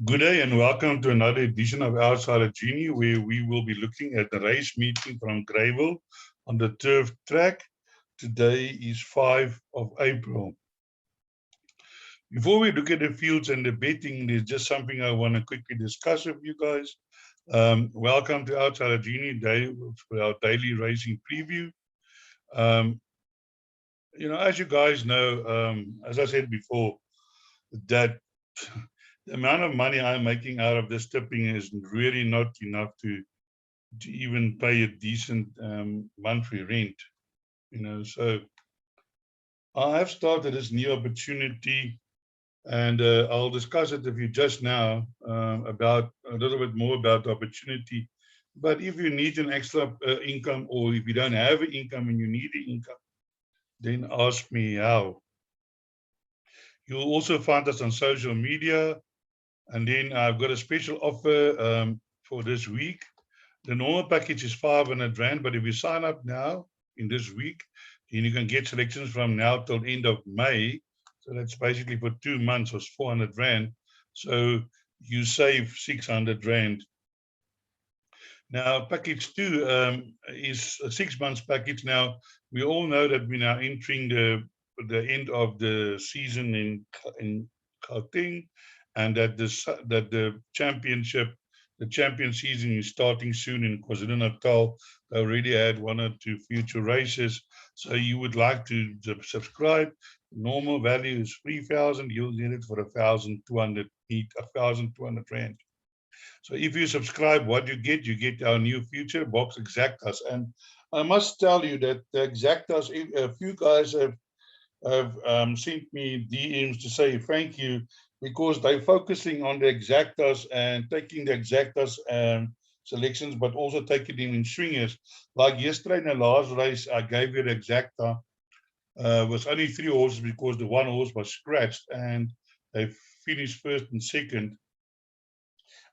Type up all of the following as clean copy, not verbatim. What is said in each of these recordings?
Good day and welcome to another edition of Outside of Genie, where we will be looking at the race meeting from Greyville on the turf track. Today is 5 of April. Before we look at the fields and the betting, there's just something I want to quickly discuss with you guys. Welcome to Outside of Genie Day for our daily racing preview. As you guys know, as I said before, that the amount of money I'm making out of this tipping is really not enough to even pay a decent monthly rent. So I have started this new opportunity, and I'll discuss it with you just now about a little bit more about the opportunity. But if you need an extra income, or if you don't have an income and you need an income, then ask me how. You'll also find us on social media. And then I've got a special offer for this week. The normal package is 500 Rand, but if you sign up now in this week, then you can get selections from now till the end of May. So that's basically for 2 months was 400 Rand. So you save 600 Rand. Now, package 2 is a 6 months package. Now, we all know that we're now entering the end of the season in Gauteng, and that the champion season is starting soon in KwaZulu-Natal. They already had 1 or 2 future races. So you would like to subscribe. Normal value is 3,000. You'll get it for 1,200 Rand. So if you subscribe, what you get our new future box Exactas. And I must tell you that the Exactas, a few guys have sent me DMs to say thank you, because they're focusing on the Exactas and taking the Exactas selections, but also taking them in swingers. Like yesterday in the last race, I gave you the Exacta. Was only 3 horses because the 1 horse was scratched, and they finished first and second.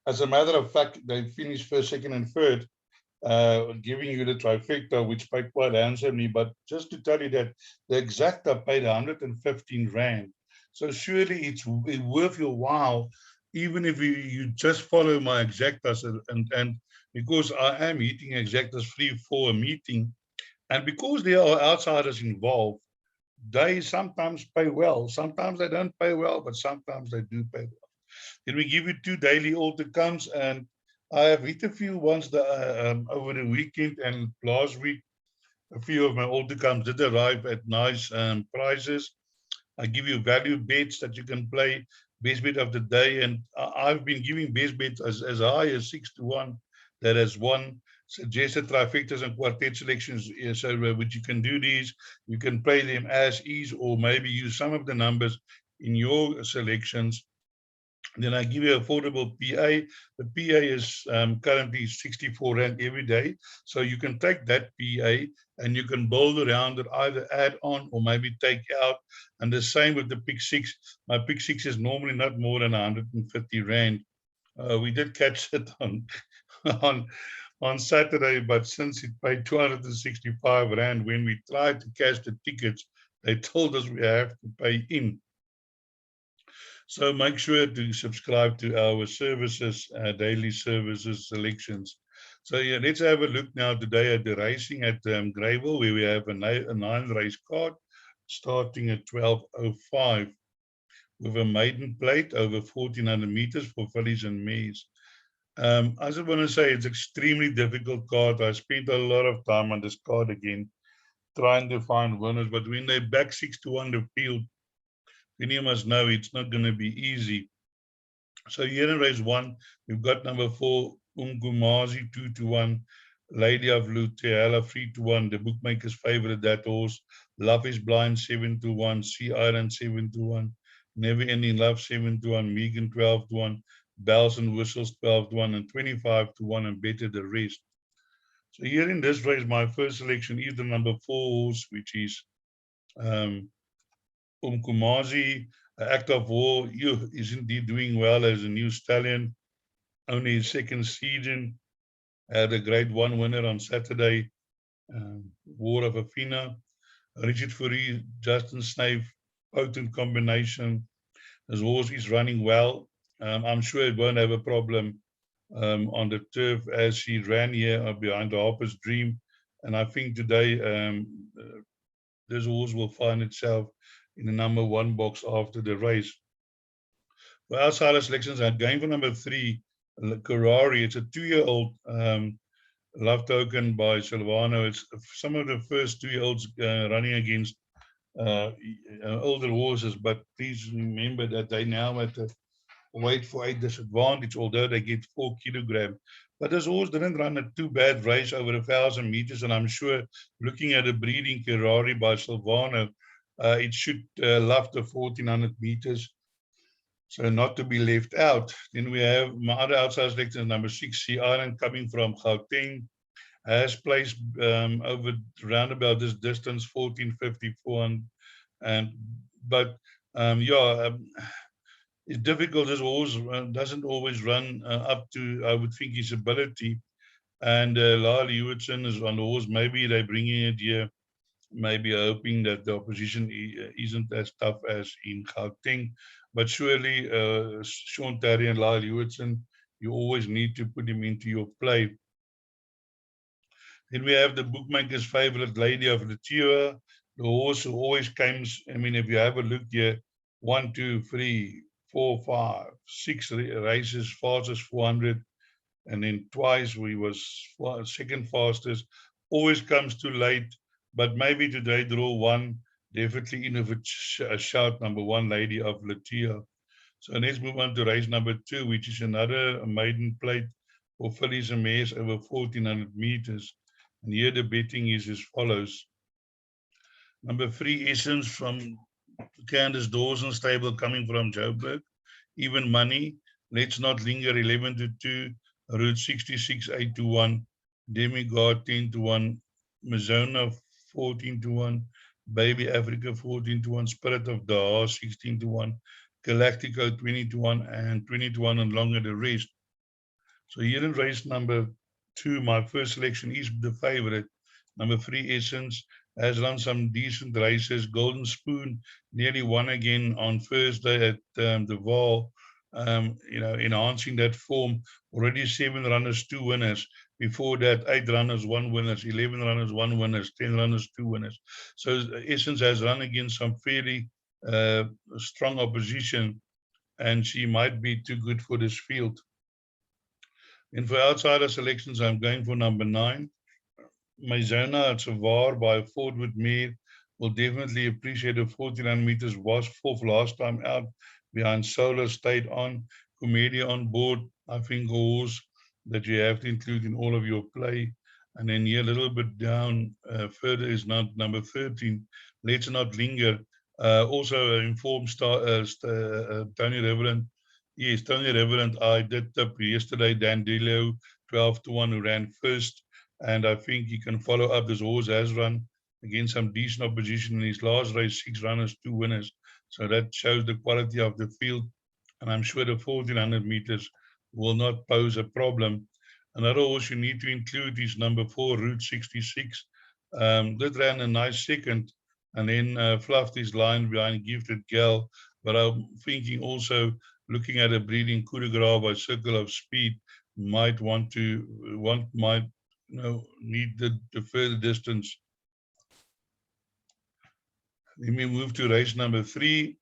As a matter of fact, they finished first, second, and third, giving you the trifecta, which paid quite handsomely. But just to tell you that the Exacta paid 115 Rand. So surely it's worth your while, even if you just follow my Exactas. And because I am eating Exactas free for a meeting, and because there are outsiders involved, they sometimes pay well. Sometimes they don't pay well, but sometimes they do pay well. Then we give you 2 daily altar comes, and I have hit a few ones over the weekend, and last week a few of my altar comes did arrive at nice prices. I give you value bets that you can play, best bet of the day, and I've been giving best bets as high as 6 to 1. That has won suggested trifectas and quartet selections. So which you can do these, you can play them as is, or maybe use some of the numbers in your selections. Then I give you affordable PA. The PA is currently 64 Rand every day. So you can take that PA and you can build around it, either add on or maybe take out. And the same with the pick 6. My pick 6 is normally not more than 150 Rand. We did catch it on Saturday, but since it paid 265 Rand, when we tried to cash the tickets, they told us we have to pay in. So make sure to subscribe to our services, daily services selections. So yeah, let's have a look now today at the racing at Greyville, where we have a 9 race card starting at 12:05 with a maiden plate over 1,400 meters for fillies and mares. I just want to say it's extremely difficult card. I spent a lot of time on this card again, trying to find winners, but when they back 6 to 1 the field, then you must know it's not going to be easy. So here in race 1, we've got number 4, Umgumazi 2 to 1, Lady of Luteala 3 to 1, the bookmaker's favorite, that horse. Love is Blind 7 to 1, Sea Iron 7 to 1, Never Ending Love 7 to 1, Megan 12 to 1, Bells and Whistles 12 to 1, and 25 to 1, and better the rest. So here in this race, my first selection is the number 4 horse, which is Umkumazi. Act of War is indeed doing well as a new stallion. Only his second season. Had a grade 1 winner on Saturday. War of Afina. Richard Fourie, Justin Snape, potent combination. His horse is running well. I'm sure it won't have a problem on the turf as she ran here behind the Harper's Dream. And I think today this horse will find itself in the number 1 box after the race. For outsider selections, I'm going for number 3, Karari. It's a 2-year-old love token by Silvano. It's some of the first 2-year-olds running against older horses, but please remember that they now at the weight for 8 disadvantage, although they get 4 kilograms. But this horse didn't run a too bad race over 1,000 meters, and I'm sure looking at a breeding Ferrari by Silvano, it should love the 1,400 meters, so not to be left out. Then we have my other outside selection, number 6, Sea Island, coming from Gauteng, has placed over round about this distance, 14:54, but it's difficult. This horse doesn't always run up to, I would think, his ability. And Lyle Hewitson is on the horse. Maybe they're bringing it here, maybe hoping that the opposition isn't as tough as in Gauteng. But surely, Sean Terry and Lyle Hewitson, you always need to put him into your play. Then we have the bookmaker's favorite, Lady of the Tour, the horse who always comes. I mean, if you have a look here, 1, 2, 3, 4, 5, 6 races, fastest 400, and then twice we was second fastest. Always comes too late, but maybe today draw 1, definitely in of a shout, number 1, Lady of Latia. So let's move on to race number 2, which is another maiden plate for fillies and mares over 1,400 meters. And here the betting is as follows. Number 3, Essence from Candace Dawson stable coming from Joburg. Even Money, Let's Not Linger 11-2, Route 66 8-1, Demigod 10-1, Mazona 14-1, Baby Africa 14-1, Spirit of Daha 16-1, Galactico 20-1, and 20-1 and longer the rest. So here in race number 2, my first selection is the favorite. Number 3, Essence, has run some decent races. Golden Spoon nearly won again on Thursday at the Vaal, enhancing that form. Already 7 runners, 2 winners. Before that, 8 runners, 1 winners, 11 runners, 1 winners, 10 runners, 2 winners. So Essence has run against some fairly strong opposition, and she might be too good for this field. And for outsider selections, I'm going for number 9. Maizona, it's a VAR by Fordwood Mare, will definitely appreciate the 1,400 meters, was 4th last time out behind Solar, stayed on. Comedia on board, I think a horse that you have to include in all of your play. And then here a little bit down further is number 13, Let's Not Linger. Also informed Tony Reverend. Yes, Tony Reverend, I did tip yesterday, Dan Delio, 12-1, who ran first. And I think he can follow up. This horse has run against some decent opposition in his last race, 6 runners, 2 winners. So that shows the quality of the field. And I'm sure the 1,400 meters will not pose a problem. Another horse you need to include is number 4, Route 66. That ran a nice second and then fluffed his line behind Gifted Gal. But I'm thinking also, looking at a breeding coup de grace by Circle of Speed, might need the further distance. Then we move to race number 3,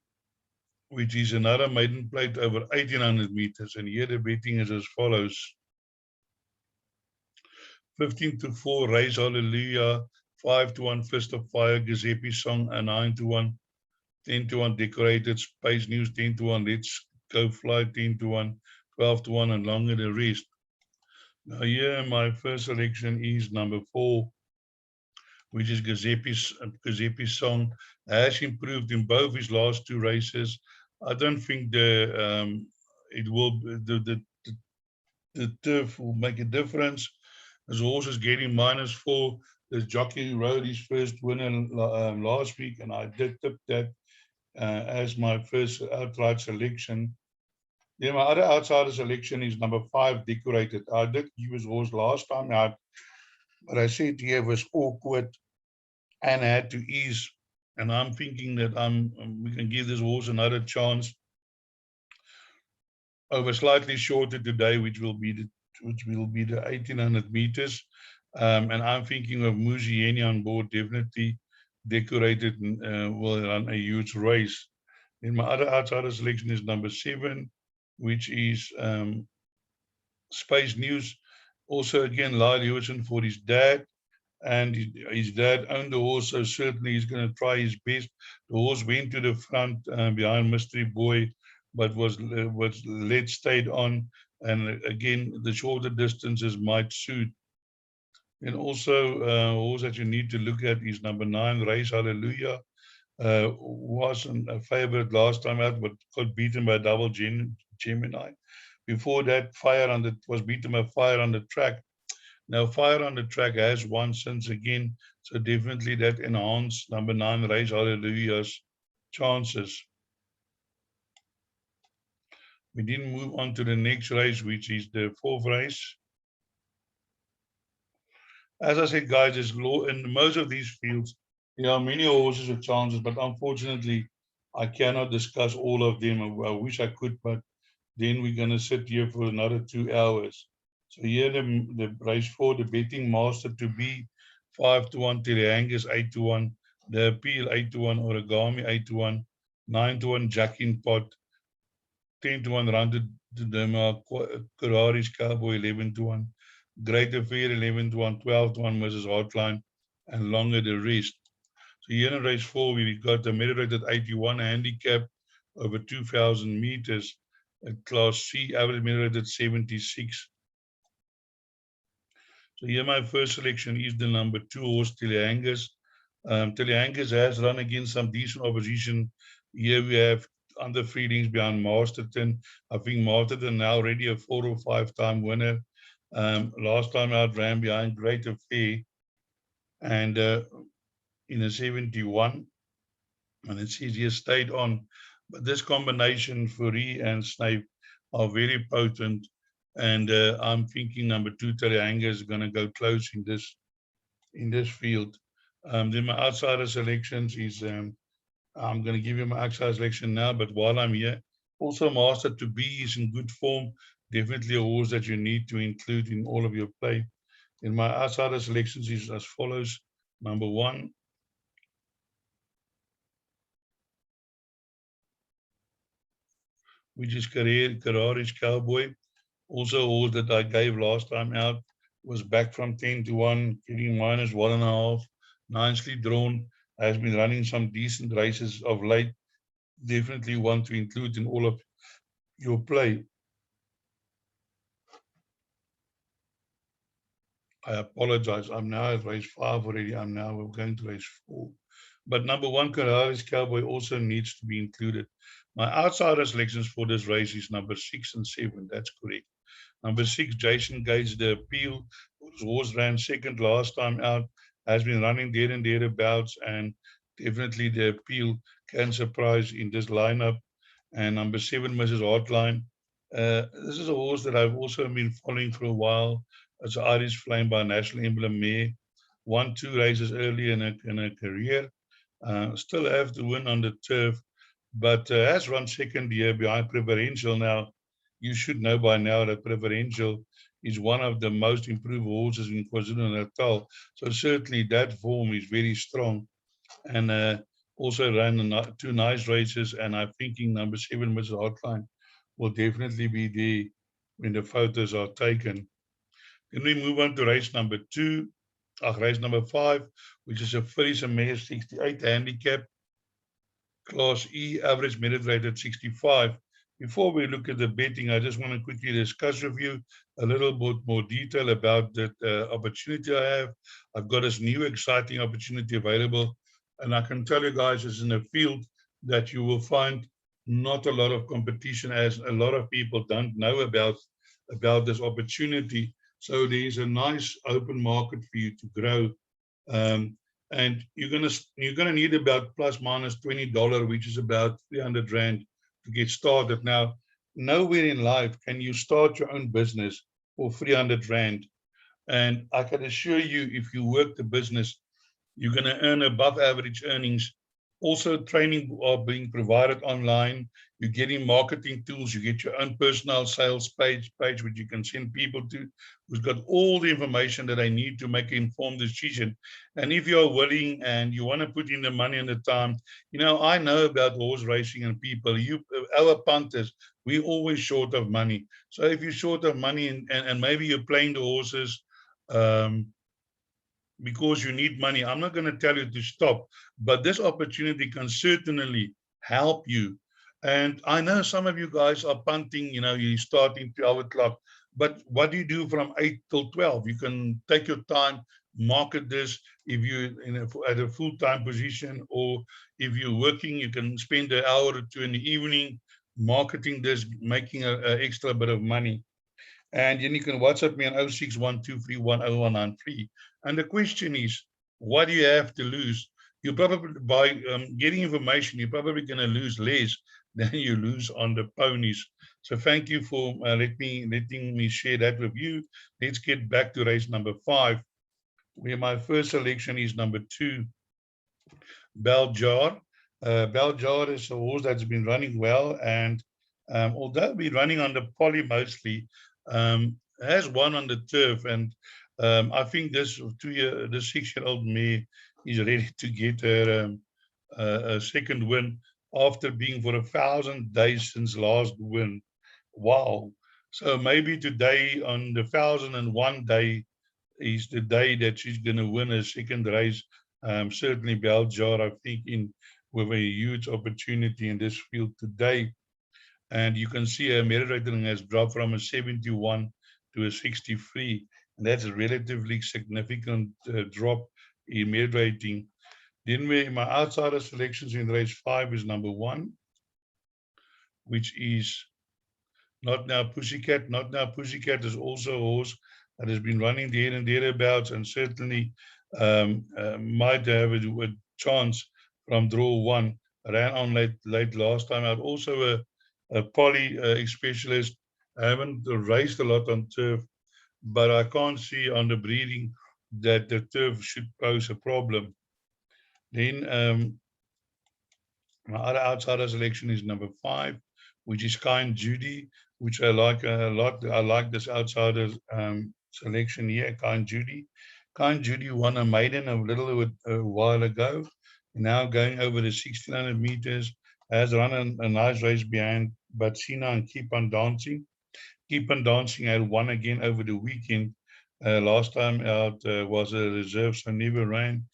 which is another maiden plate over 1,800 meters. And here the betting is as follows. 15-4, Race Hallelujah, 5-1, Fist of Fire, Giuseppe Song, and 9-1, 10-1, Decorated, Space News, 10-1, Let's Go Fly, 10-1, 12-1, and longer the rest. Now here my first selection is number 4, which is Giuseppe Song. Has improved in both his last 2 races. I don't think the turf will make a difference. His horse is getting -4. The jockey rode his first winner last week, and I did tip that as my first outright selection. Then my other outsider selection is number 5, Decorated. I did give his horse last time out, but I said he was awkward and had to ease. And I'm thinking that we can give this horse another chance. over slightly shorter today, which will be the 1800 meters. And I'm thinking of GENIE on board, definitely decorated, will run a huge race. Then my other outsider selection is number 7, which is Space News. Also, again, Lyle Hewison for his dad. And his dad owned the horse, so certainly he's going to try his best. The horse went to the front behind Mystery Boy, but was led stayed on. And again, the shorter distances might suit. And also, a horse that you need to look at is number 9, Race Hallelujah. Wasn't a favorite last time out, but got beaten by Double Gemini. Before that, was beaten by Fire on the Track. Now, Fire on the Track has won since again, so definitely that enhanced number 9, Race Hallelujah's chances. We then move on to the next race, which is the 4th race. As I said, guys, there's in most of these fields, there are many horses with chances, but unfortunately, I cannot discuss all of them. I wish I could, but then we're going to sit here for another 2 hours. So here the race 4, the betting master to be 5-1, Teleangus 8-1, the Appeal 8-1, Origami 8-1, 9-1, Jack in Pot, 10-1, Rounded to Dema, Ferrari's Cowboy 11-1, Great Affair 11-1, 12-1 Mrs. Hotline, and longer the rest. So here in race 4, we've got the merit rate at 81, handicap over 2,000 meters. At Class C, average merit rate at 76. So here my first selection is the number 2 horse, Teleangus. Teleangus has run against some decent opposition. Here we have under feelings behind Masterton. I think Masterton now already a 4 or 5 time winner. Last time out ran behind Great Affair and in a 71. And it says here stayed on. But this combination, Fourie and Snape, are very potent. And I'm thinking number 2, Teleangus, is going to go close in this field. Then my outsider selections is, I'm going to give you my outsider selection now, but while I'm here, also Master to Be is in good form. Definitely a horse that you need to include in all of your play. In my outsider selections is as follows. Number 1, which is Carrari's Cowboy. Also a horse that I gave last time out, was back from 10-1, getting minus 1.5, nicely drawn, has been running some decent races of late. Definitely want to include in all of your play. I apologize. I'm now at race 5 already. I'm now going to race 4. But number 1, Carrari's Cowboy, also needs to be included. My outsider selections for this race is number 6 and 7. That's correct. Number 6, Jason Gates, the Appeal, whose horse ran second last time out, has been running there and thereabouts, and definitely the Appeal can surprise in this lineup. And number 7, Mrs. Hotline. This is a horse that I've also been following for a while. It's an Irish Flame by National Emblem mare. Won 2 races early in her career. Still have to win on the turf, but has run second here behind Preferential now. You should know by now that Preferential is one of the most improved horses in KwaZulu-Natal. So certainly that form is very strong. And also ran 2 nice races. And I'm thinking number 7, Mrs. Hotline, will definitely be there when the photos are taken. Then we move on to race number 5, which is a Phillies and Mare 68 handicap. Class E, average merit rate at 65. Before we look at the betting, I just want to quickly discuss with you a little bit more detail about that opportunity I have. I've got this new exciting opportunity available, and I can tell you guys it's in a field that you will find not a lot of competition, as a lot of people don't know about this opportunity. So there's a nice open market for you to grow. And you're gonna need about plus minus $20, which is about 300 Rand to get started. Now, nowhere in life can you start your own business for 300 Rand. And I can assure you, if you work the business, you're gonna earn above average earnings Also, training are being provided online. You're getting marketing tools. You get your own personal sales page which you can send people to, who's got all the information that they need to make an informed decision. And if you're willing and you want to put in the money and the time, I know about horse racing and people. Our punters, we're always short of money. So if you're short of money and maybe you're playing the horses, because you need money, I'm not going to tell you to stop, but this opportunity can certainly help you. And I know some of you guys are punting, you start in 12 o'clock, but what do you do from 8 till 12? You can take your time, market this. If you're at a full-time position, or if you're working, you can spend an hour or two in the evening marketing this, making an extra bit of money. And then you can WhatsApp me on 0612310193. And the question is, what do you have to lose? You probably, by getting information, you're probably going to lose less than you lose on the ponies. So thank you for letting me share that with you. Let's get back to race number 5, where my first selection is number 2, Beljar. Beljar is a horse that's been running well, and although been running on the poly mostly, has won on the turf, and I think this 6-year-old mare is ready to get her a second win after being for 1,000 days since last win. Wow! So maybe today on the 1,001 day is the day that she's going to win a second race. Certainly, Beljar, I think, with a huge opportunity in this field today. And you can see her merit rating has dropped from a 71 to a 63. And that's a relatively significant drop in merit rating. Then my outsider selections in race 5 is number 1, which is Not Now Pussycat. Not Now Pussycat is also a horse that has been running there and thereabouts, and certainly might have a chance from draw 1. Ran on late last time out. Also a poly specialist. I haven't raced a lot on turf, but I can't see on the breeding that the turf should pose a problem. Then my other outsider selection is number 5, which is Kind Judy, which I like a lot. I like this outsider selection here, Kind Judy. Kind Judy won a maiden a while ago. Now going over the 1,600 meters, has run a nice race behind Batsina and Keep on Dancing. Keep on Dancing had won again over the weekend. Last time out was a reserve, so never ran,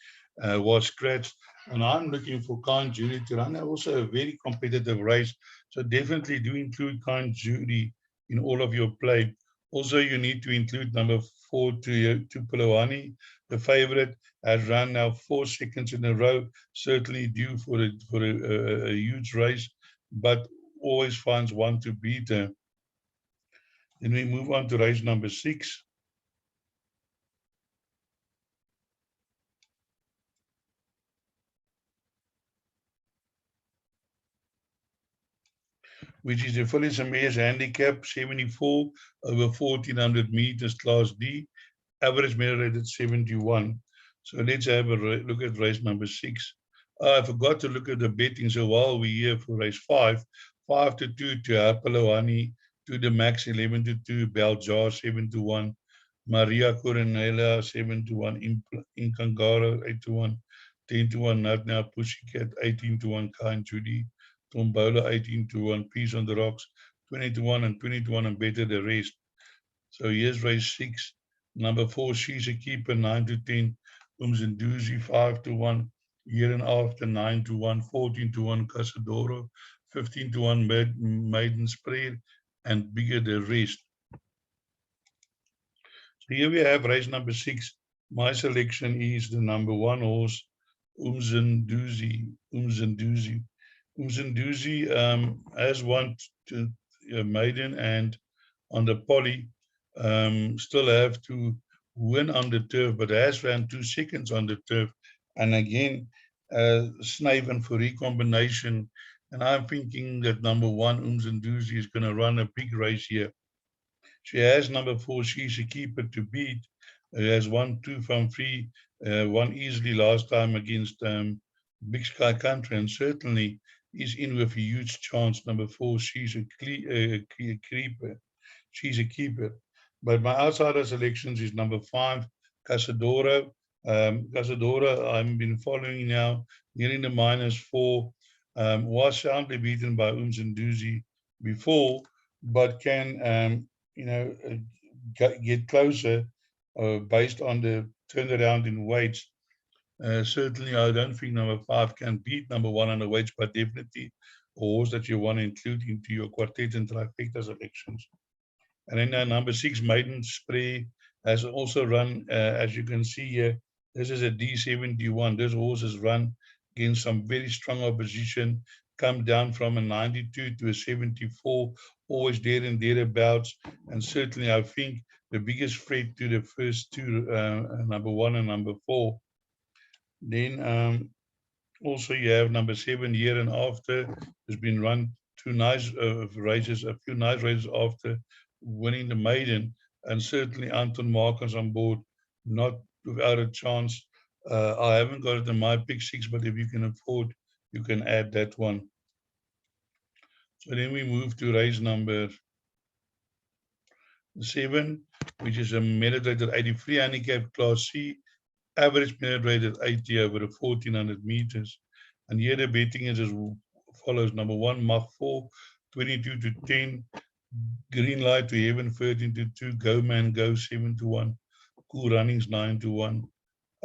was scratched. And I'm looking for Kind Judy to run also a very competitive race. So definitely do include Kind Judy in all of your play. Also, you need to include number 4 to Pelowani. The favorite has run now 4 seconds in a row, certainly due for a huge race, but always finds one to beat her. Then we move on to race number 6. Which is the Phyllis Mays handicap, 74 over 1,400 meters, class D, average merit rated 71. So let's have a look at race number 6. I forgot to look at the betting, so while we're here for race 5, 5 to 2 to Apolloani, to the max 11 to 2, Beljar 7 to 1, Maria Coronella 7 to 1, Incangaro 8 to 1, 10 to 1, Not Now Pussycat 18 to 1, Kind Judy, Tombola 18 to 1, Peace on the Rocks 20 to 1, and 20 to 1, and better the rest. So here's race 6. Number 4, She's a Keeper 9 to 10, Umzinduzi 5 to 1, Year and After 9 to 1, 14 to 1, Casadoro 15 to 1, Maiden Spread, and bigger the rest. So here we have race number 6. My selection is the number 1 horse, Umzinduzi. Umzinduzi has won to maiden and on the poly, still have to win on the turf, but has ran 2 seconds on the turf. And again, Snaven for recombination. And I'm thinking that number 1, Umzinduzi, is going to run a big race here. She has number 4, She's a Keeper to beat. Has won 2 from 3, won easily last time against Big Sky Country, and certainly is in with a huge chance. Number 4, she's a creeper. She's a keeper. But my outsider selections is number 5, Casadora. Casadora, I've been following now, nearing the -4. Was soundly beaten by Unzenduzi before, but can, get closer based on the turnaround in weights. Certainly, I don't think number 5 can beat number 1 on the weights, but definitely a horse that you want to include into your quartet and trifecta selections. And then number 6, Maiden Spray, has also run, as you can see here, this is a D71. This horse has run against some very strong opposition, come down from a 92 to a 74, always there and thereabouts. And certainly, I think the biggest threat to the first two, number 1 and number 4. Then also you have number 7, Year and After, has been run two nice races, a few nice races after winning the maiden, and certainly Anton Markens on board, not without a chance. I haven't got it in my pick 6, but if you can afford, you can add that one. So then we move to race number 7, which is a meditated 83 handicap class C, average minute rate at 80 over the 1400 meters. And here the betting is as follows. Number 1, Mach 4, 22 to 10. Green Light to Heaven, 13 to 2. Go Man Go, 7 to 1. Cool Runnings, 9 to 1.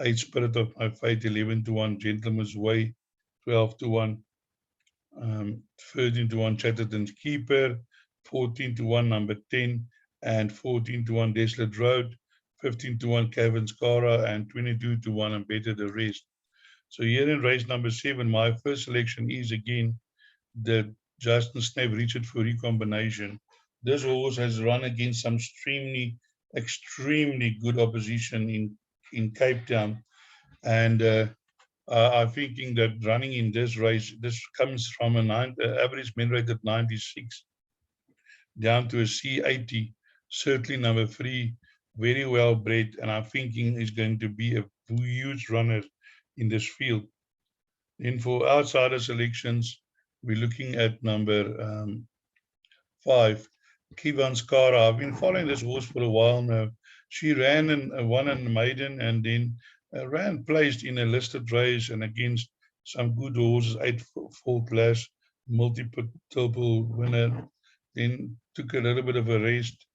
8, Spirit of My Fate, 11 to 1. Gentleman's Way, 12 to 1. 13 to 1, Chatterton's Keeper. 14 to 1, number 10. And 14 to 1, Desolate Road. 15 to 1, Cavan's Cara, and 22 to 1, and Better the Rest. So here in race number 7, my first selection is again the Justin Snape Richard Fourie combination. This horse has run against some extremely good opposition in Cape Town. And I'm thinking that running in this race, this comes from an average min rate at 96 down to a C80. Certainly number 3, very well bred, and I'm thinking is going to be a huge runner in this field. Then for outsider selections, we're looking at number 5, Kivan Skara. I've been following this horse for a while now. She ran and won in maiden, and then ran placed in a listed race and against some good horses, 8 Full Class, multiple winner. Then took a little bit of a rest,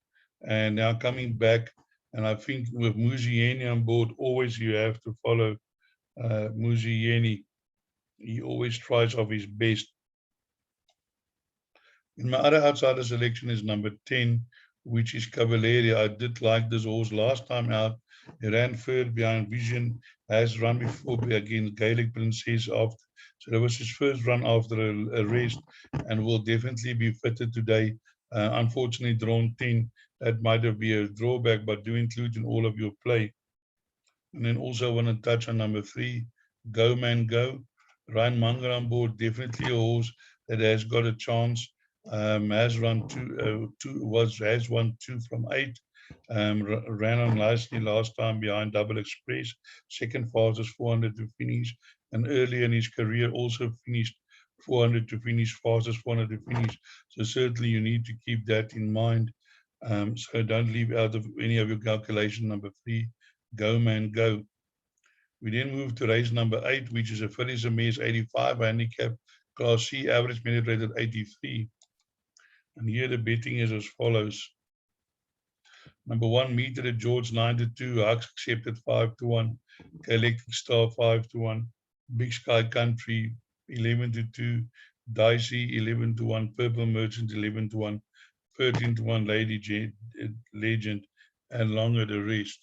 and now coming back. And I think with Muzieni on board, always you have to follow Muzieni. He always tries of his best. And my other outsider selection is number 10, which is Cavalieri. I did like this horse last time out. He ran third behind Vision, has run before against Gaelic Princess after. So that was his first run after a rest, and will definitely be fitted today. Unfortunately, drawn 10. That might have been a drawback, but do include in all of your play. And then also want to touch on number 3, Go Man Go. Ryan Munger on board, definitely a horse that has got a chance. Has run has won 2 from 8. Ran on nicely last time behind Double Express, second fastest 400 to finish, and early in his career also finished 400 to finish, fastest 400 to finish. So certainly you need to keep that in mind. So don't leave out of any of your calculation. Number 3, Go Man Go. We then move to race number 8, which is a Phillies Mares 85 handicap, Class C, average minute rate at 83. And here the betting is as follows. Number 1, Meter at George, 9 to 2, Hux Accepted, 5 to 1, Galactic Star, 5 to 1, Big Sky Country, 11 to 2, Dicey, 11 to 1, Purple Merchant, 11 to 1, 13 to 1, Lady Legend, and longer the rest.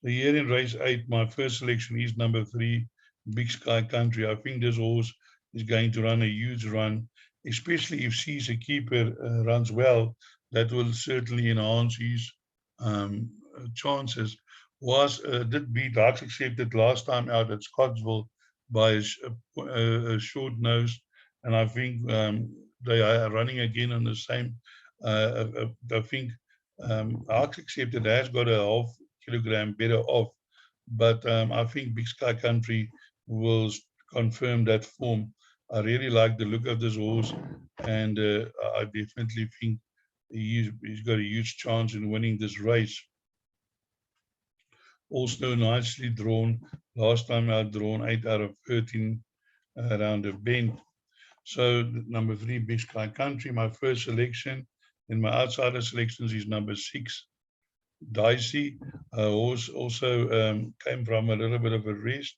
So here in race 8, my first selection is number 3, Big Sky Country. I think this horse is going to run a huge run, especially if Caesar Keeper runs well. That will certainly enhance his chances. Did beat Hux Accepted last time out at Scottsville by a short nose, and I think they are running again on the same. I think Hux Accepted has got a half kilogram better off, but I think Big Sky Country will confirm that form. I really like the look of this horse, and I definitely think he's got a huge chance in winning this race. Also nicely drawn. Last time I drawn 8 out of 13 around a bend. So number 3, Big Sky Country, my first selection. And my outsider selections is number 6, Dicey. Horse also came from a little bit of a rest.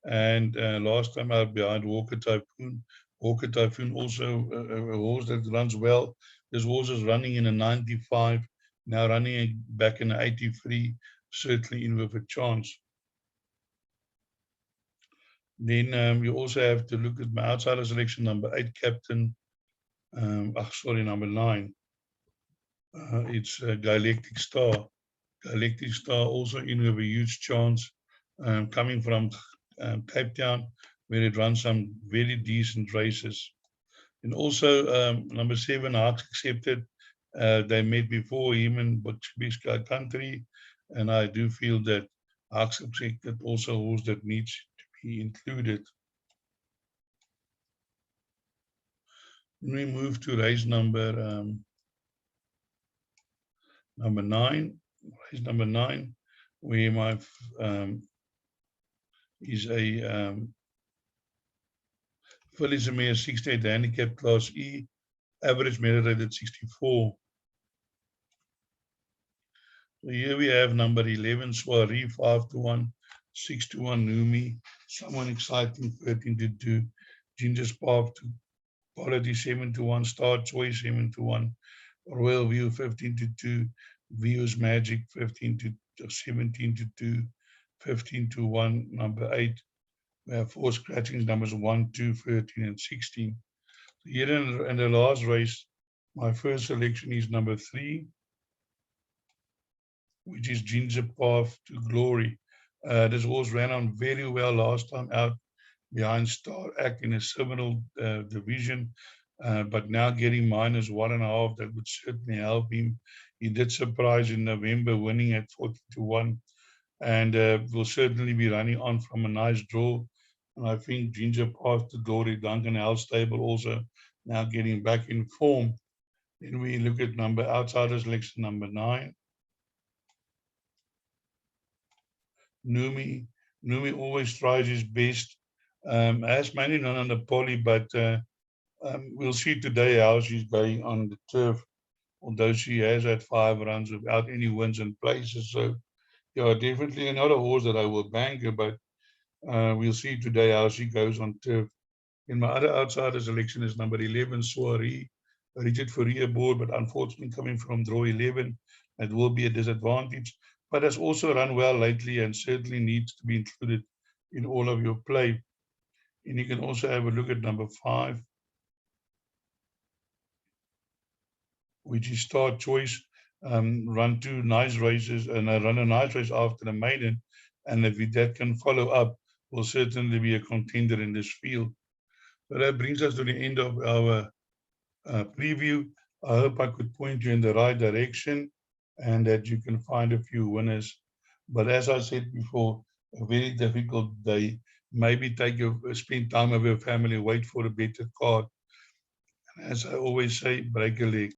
And last time out behind Walker Typhoon. Walker Typhoon also a horse that runs well. This horse is running in a 95, now running back in an 83, certainly in with a chance. Then you also have to look at my outsider selection, number 8, Captain, number 9. It's Galactic Star. Galactic Star also in with a huge chance, coming from Cape Town, where it runs some very decent races. And also number 7, Hawks Accepted. They met before him in Big Sky Country, and I do feel that Hawks Accepted also a horse that needs to be included. When we move to race number 9, race number 9, where my is a Phillies Mare 68 handicap class E, average merit rate at 64. So here we have number 11, Soiree, 5-1, 6-1, Numi, Someone Exciting, 13-2, Ginger's Path to Quality, 7-1, Star Choice, 7-1, Royal View, 15-2, View's Magic, 17-2, 15-1, number 8. We have 4 scratchings, numbers 1, 2, 13, and 16. So here in the last race, my first selection is number 3, which is Ginger Path to Glory. This horse ran on very well last time out behind Star Act in a similar division, but now getting -1.5, that would certainly help him. He did surprise in November, winning at 40-1, and will certainly be running on from a nice draw. And I think Ginger Path to Glory, Duncan Hell Stable also now getting back in form. Then we look at outsider selection number 9. Numi always tries his best. Has mainly not on the poly, but we'll see today how she's going on the turf, although she has had 5 runs without any wins and places. So, yeah, definitely not a horse that I will bank her, but we'll see today how she goes on turf. And my other outsider selection is number 11, Soiree, Richard Fourier board, but unfortunately coming from draw 11, that will be a disadvantage, but has also run well lately and certainly needs to be included in all of your play. And you can also have a look at number 5, which is Star Choice. Run 2 nice races and run a nice race after the maiden. And if that can follow up, will certainly be a contender in this field. So that brings us to the end of our preview. I hope I could point you in the right direction and that you can find a few winners. But as I said before, a very difficult day. Maybe spend time with your family, wait for a better card. And as I always say, break a leg.